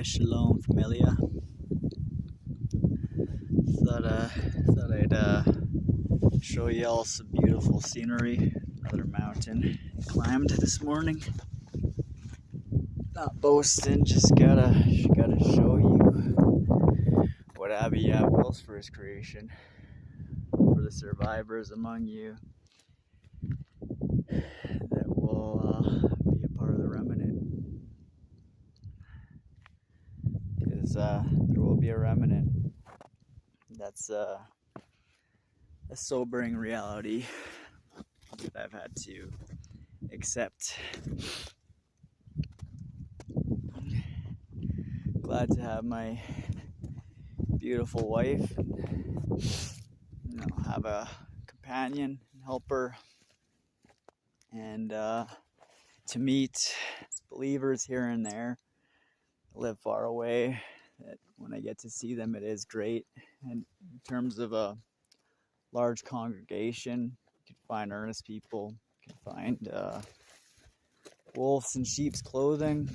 Shabbat Shalom, familia. Thought I'd show you all some beautiful scenery. Another mountain climbed this morning. Not boasting, just gotta show you what Abiyah wills for his creation. For the survivors among you that will be a part of the remnant. Because there will be a remnant. That's a sobering reality that I've had to accept. Glad to have my beautiful wife, have a companion, helper, and to meet believers here and there. I live far away. That when I get to see them, it is great. And in terms of a large congregation, you can find earnest people, you can find wolves in sheep's clothing,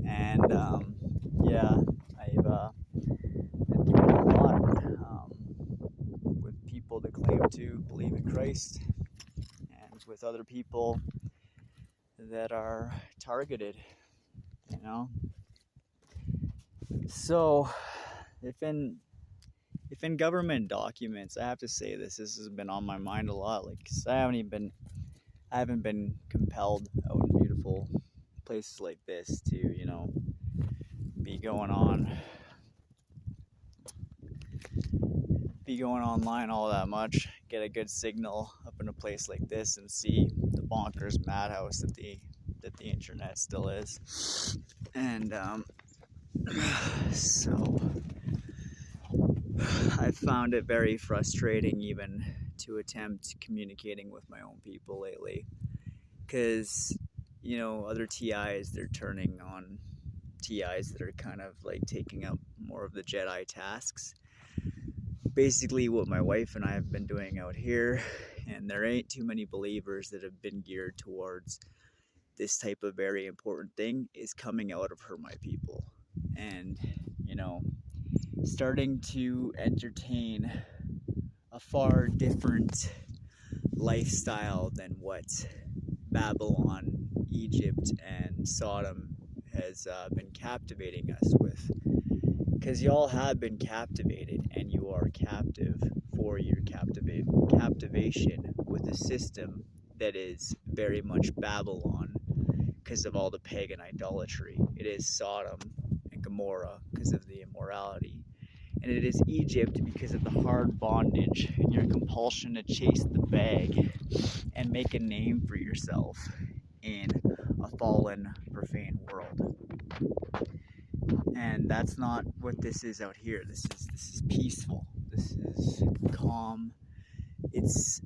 and I've been doing a lot with people that claim to believe in Christ, and with other people that are targeted, So, if in government documents, I have to say this has been on my mind a lot. Like, 'cause I haven't been compelled out in beautiful places like this to, be going online all that much. Get a good signal up in a place like this and see the bonkers madhouse that the internet still is. And so I found it very frustrating even to attempt communicating with my own people lately, because other TIs, they're turning on TIs that are kind of like taking up more of the Jedi tasks. Basically what my wife and I have been doing out here, and there ain't too many believers that have been geared towards this type of very important thing, is coming out of her my people, and starting to entertain a far different lifestyle than what Babylon, Egypt, and Sodom has been captivating us with. Because y'all have been captivated, and you are captive for your captivation with a system that is very much Babylon because of all the pagan idolatry. It is Sodom and Gomorrah because of the immorality. And it is Egypt because of the hard bondage and your compulsion to chase the bag and make a name for yourself in a fallen, profane world. And that's not what this is out here. This is peaceful. This is calm. It's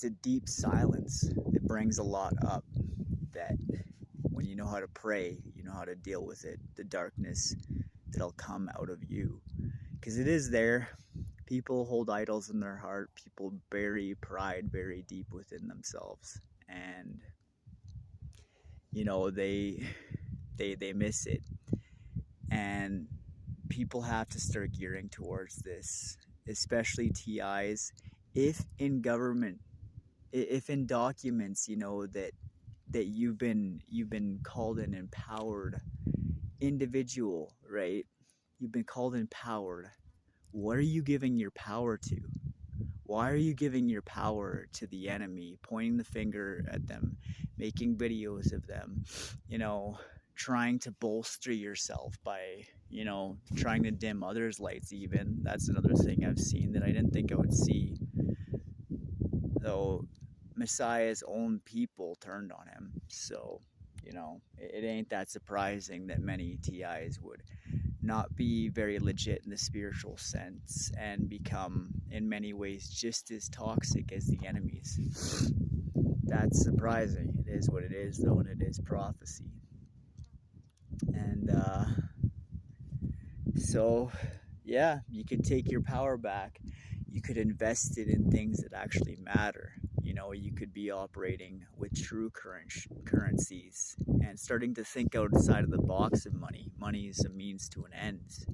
a deep silence that brings a lot up, that when you know how to pray, you know how to deal with it, the darkness that'll come out of you. Because it is there. People hold idols in their heart. People bury pride very deep within themselves. And, they miss it. And people have to start gearing towards this, especially TIs. If in government, if in documents, that you've been called an empowered individual, right? You've been called empowered. What are you giving your power to? Why are you giving your power to the enemy, pointing the finger at them, making videos of them, trying to bolster yourself by, trying to dim others' lights even? That's another thing I've seen that I didn't think I would see. Though Messiah's own people turned on him. So, it ain't that surprising that many TIs would not be very legit in the spiritual sense and become, in many ways, just as toxic as the enemies. That's surprising. It is what it is, though, and it is prophecy. And so, yeah, you could take your power back. You could invest it in things that actually matter. You could be operating with true currencies and starting to think outside of the box of money. Money is a means to an end.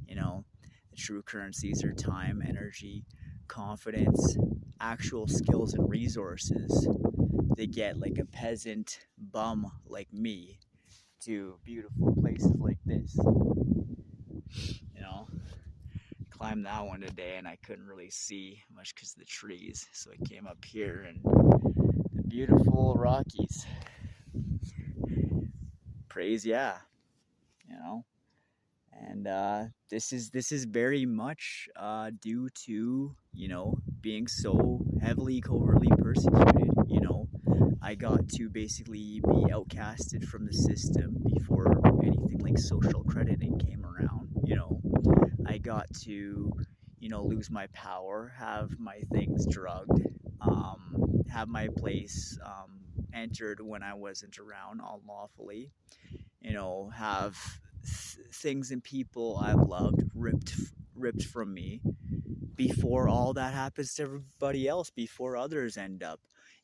You know, the true currencies are time, energy, confidence, actual skills and resources. They get like a peasant bum like me to beautiful places like this. You know, climbed that one today and I couldn't really see much because of the trees, so I came up here and the beautiful Rockies. Praise, yeah, you know. And this is very much due to, you know, being so heavily covertly persecuted. You know, I got to basically be outcasted from the system before anything like social crediting came around. You know, I got to, you know, lose my power, have my things drugged, have my place entered when I wasn't around unlawfully, you know, have things and people I've loved ripped from me before all that happens to everybody else, before others end up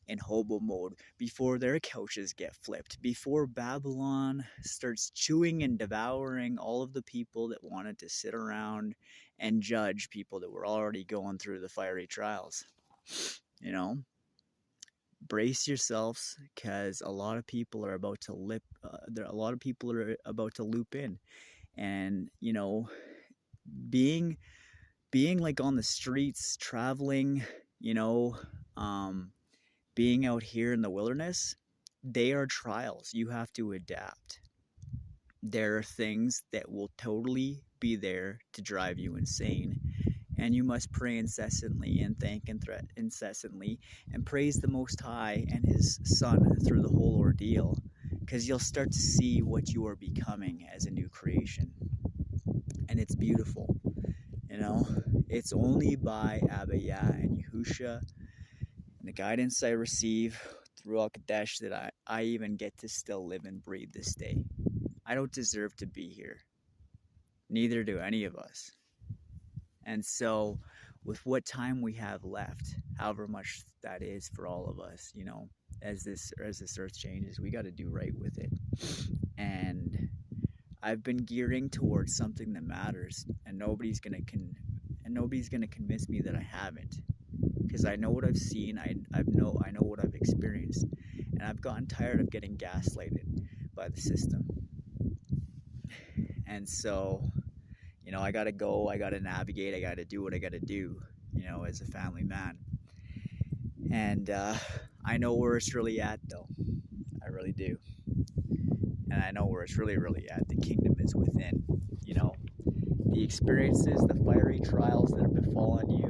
in hobo mode, before their couches get flipped, before Babylon starts chewing and devouring all of the people that wanted to sit around and judge people that were already going through the fiery trials. You know, brace yourselves, because a lot of people are about to loop in. And you know, being like on the streets, traveling, you know, being out here in the wilderness, they are trials. You have to adapt. There are things that will totally be there to drive you insane, and you must pray incessantly and thank and threat incessantly and praise the Most High and His Son through the whole ordeal, because you'll start to see what you are becoming as a new creation. And it's beautiful. You know, it's only by Abba Yah and Yahusha and the guidance I receive through Al-Kadesh that I even get to still live and breathe this day. I don't deserve to be here. Neither do any of us. And so, with what time we have left, however much that is for all of us, you know, as this earth changes, we got to do right with it. And I've been gearing towards something that matters, and nobody's gonna convince me that I haven't, because I know what I've seen. I know what I've experienced, and I've gotten tired of getting gaslighted by the system. And so, you know, I gotta go. I gotta navigate. I gotta do what I gotta do. You know, as a family man. And I know where it's really at, though. I really do. And I know where it's really, really at. The kingdom is within. You know, the experiences, the fiery trials that have befallen you